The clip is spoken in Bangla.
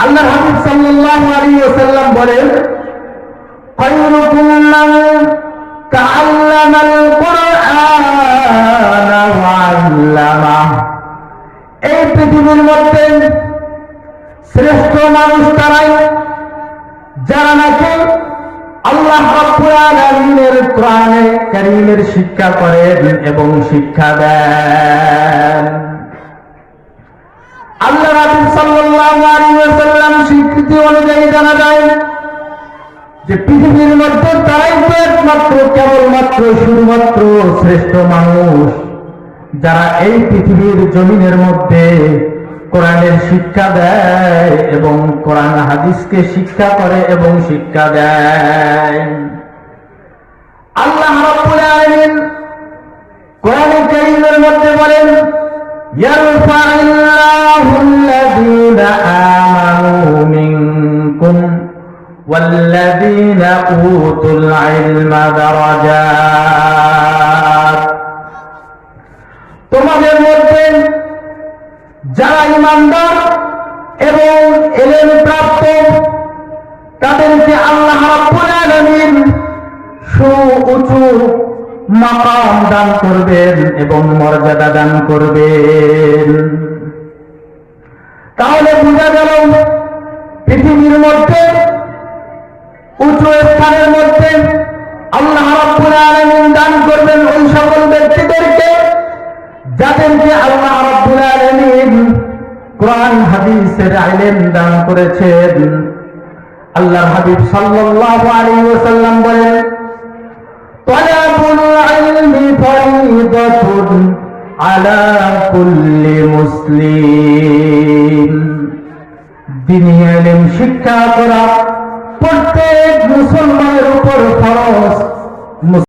আল্লাহ হাবিব সাল্লাল্লাহু আলাইহি ওয়াসাল্লাম বলেন, খায়রুকুম মান তাআল্লামাল কুরআনা ওয়া আল্লামাহু। এই পৃথিবীর মধ্যে শ্রেষ্ঠ মানুষ তারাই যারা নাকি আল্লাহ রাব্বুল আলামিনের কোরআনে কারীমের শিক্ষা করেন এবং শিক্ষা দেন। আল্লাহ রাসূল সাল্লাল্লাহু আলাইহি ওয়াসাল্লাম স্বীকৃতি অনুযায়ী জানা যায় যে পৃথিবীর মধ্যে তারাই তো একমাত্র কেবলমাত্র শুধুমাত্র শ্রেষ্ঠ মানুষ যারা এই পৃথিবীর জমিনের মধ্যে কোরআনের শিক্ষা দেয় এবং কোরআন হাদিসকে শিক্ষা করে এবং শিক্ষা দেয়। আল্লাহ রাব্বুল আলামিন কোরআনে কারীমের মধ্যে বলেন, ইয়ারফা'ুল্লাহু আল্লাযীনা আমানু মিনকুম ওয়াল্লাযীনা উতুল ইলমা দারাজাত। তোমাদের মধ্যে যারা ঈমানদার এবং ইলম প্রাপ্ত তাদেরকে আল্লাহ রাব্বুল আলামিন সুউচ্চ মাকাম দান করবেন এবং মর্যাদা দান করবেন। তাহলে বোঝা গেল পৃথিবীর মধ্যে উঁচু স্থানের মধ্যে আল্লাহ রাব্বুল আলামিন দান করবেন ওই সকল ব্যক্তিদেরকে যাদেরকে আল্লাহ রাব্বুল আলামিন কোরআন হাদিসের ইলম দান করেছেন। আল্লাহর হাবিব সাল্লাল্লাহু আলাইহি ওয়াসাল্লাম বলেন, তালাবুল ইলমি ফরিদাতুন আলা কুল্লি মুসলিম। দ্বীনি ইলম শিক্ষা করা প্রত্যেক মুসলমানের উপর ফরজ।